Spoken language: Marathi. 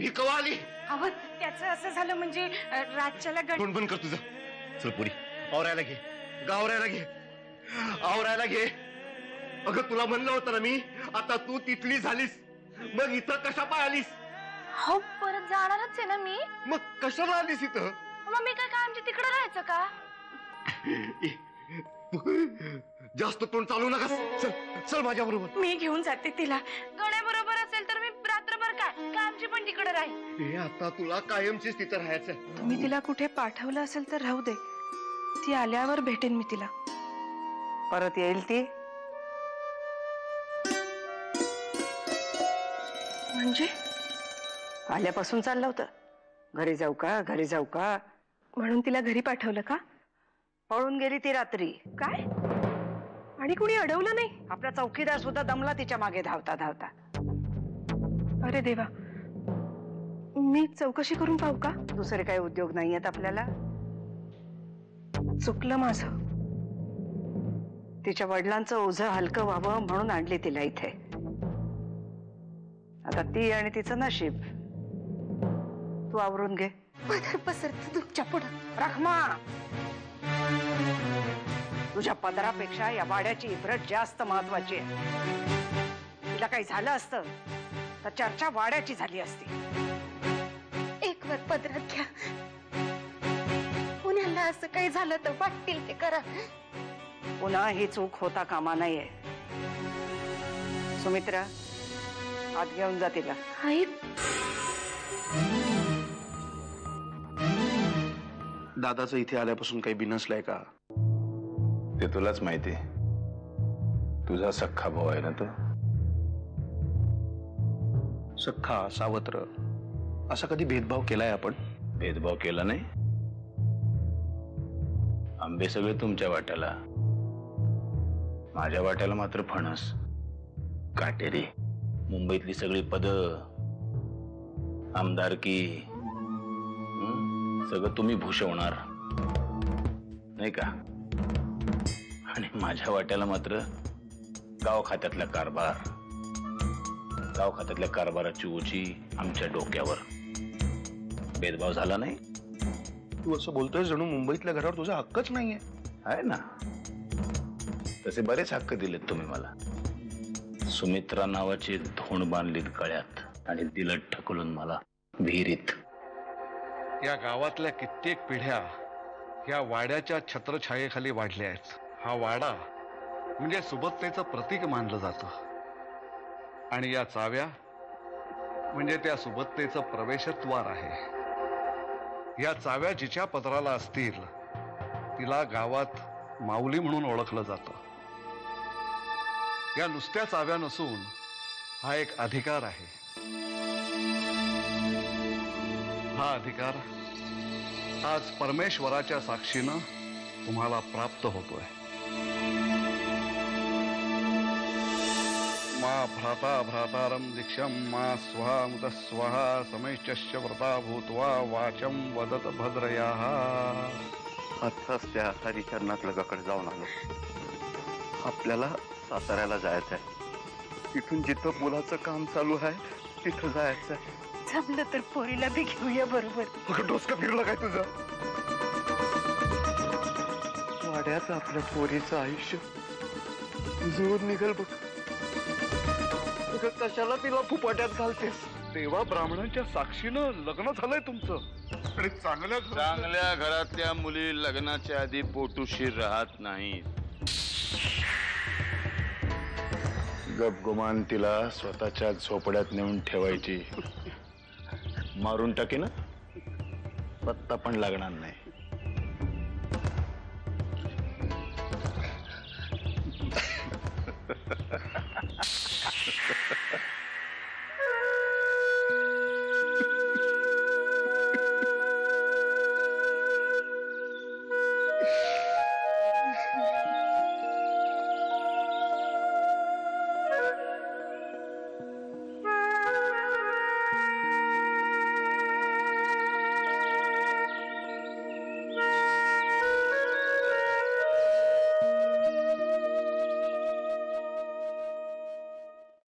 ही कवा आली? अहो त्याचं असं झालं म्हणजे रातच्याला तोंड बंद कर तुझं. चल पुरी आवरायला घे, गावरायला घे, आवरायला घे. अगं तुला म्हणलं होतं ना मी, आता तू तिथली झालीस, मग इथं कशा पाय आलीस? हो परत जाणारच आहे ना मी. मग कशाला आलीस इथं? मग मी काय आमच्या तिकडे राहायचं का? जास्त तोंड चालू नका. चल चल माझ्या बरोबर. मी घेऊन जाते तिला. गण्या बरोबर असेल तर मी रात्रभर काय आमची पण तिकडे राहील. आता तुला कायमचीच तिथं राहायचं. तुम्ही तिला कुठे पाठवलं असेल तर राहू दे, ती आल्यावर भेटेन मी तिला. परत येईल ती? म्हणजे आल्यापासून चाललं होतं घरी जाऊ का, घरी जाऊ का, म्हणून तिला घरी पाठवलं का? पळून गेली ती रात्री. काय? आणि कुणी अडवलं नाही? आपला चौकीदार सुद्धा दमला तिच्या मागे धावता धावता. अरे देवा, मी चौकशी करून पाहू का? दुसरे काही उद्योग नाही आहेत आपल्याला. चुकलं माझं. तिच्या वडिलांचं ओझं हलकं व्हावं म्हणून आणली तिला इथे. आता ती आणि तिचं नशीब. तू आवरून घे. पदर पसरत तुमच्या पुढं. रखमा, तुझ्या पदरापेक्षा या वाड्याची इब्रत जास्त महत्वाची आहे. तिला काही झालं असतं तर चर्चा वाड्याची झाली असती. एक वर पदरात घ्या. पुण्याला असं काही झालं तर वाटतील ते करा. पुन्हा ही चूक होता कामा नये. सुमित्रा, आत घेऊन जा तिला. आई, दादाचं इथे आल्यापासून काही बिनसलंय का? ते तुलाच माहिती. तुझा सख्खा भाऊ आहे ना तो. सख्खा सावत्र असा कधी भेदभाव केलाय आपण? भेदभाव केला नाही. आंबे सगळे तुमच्या वाट्याला, माझ्या वाट्याला मात्र फणस. काटेरी मुंबईतली सगळी पद, आमदारकी सगळं तुम्ही भूषवणार नाही का? आणि माझ्या वाट्याला मात्र गाव खात्यातला कारभार. गाव खात्यातल्या कारभाराची ओझी आमच्या डोक्यावर. भेदभाव झाला नाही. तू असं बोलतोय जणू मुंबईतल्या घरावर तुझा हक्कच नाहीये. आहे ना, तसे बरेच हक्क दिलेत तुम्ही मला. सुमित्रा नावाची धोंड बांधलीत गळ्यात आणि दिलं ढकलून मला विहिरीत. या गावातल्या कित्येक पिढ्या या वाड्याच्या छत्रछायेखाली वाढल्या आहेत. हा वाडा म्हणजे सुबत्तेचं प्रतीक मानलं जातं. आणि या चाव्या म्हणजे त्या सुबत्तेचं प्रवेशद्वार आहे. या चाव्या जिच्या पदराला असतील तिला गावात माऊली म्हणून ओळखलं जातं. या नुसत्या चाव्या नसून हा एक अधिकार आहे. हा अधिकार आज परमेश्वराच्या साक्षीनं तुम्हाला प्राप्त होतोय. मा भ्राता भ्रातारं दीक्षं मा स्वहा मुद स्वहा समैश्च व्रता भूत्वा वाचम वदत भद्रयाः. आत्ताच त्या हरिचरणात लगाकडे जाऊन आलो. आपल्याला साताऱ्याला जायचं आहे. तिथून जिथं मुलाचं काम चालू आहे तिथं जायचं आहे. जमलं तर पोरीला बी घेऊया बरोबर. डोसका फिरला काय तुझं? वाड्यात आपल्या पोरीचं आयुष्य जुळून निघल बघ. कशाला तिला फुपाट्यात घालतेस? देवा ब्राह्मणांच्या साक्षीनं लग्न झालंय तुमचं. आणि चांगल्या घरातल्या मुली लग्नाच्या आधी पोटुशीर राहत नाहीत. गपगुमान तिला स्वतःच्या झोपड्यात नेऊन ठेवायची. मारून टाकीन पत्ता पण लागणार नाही.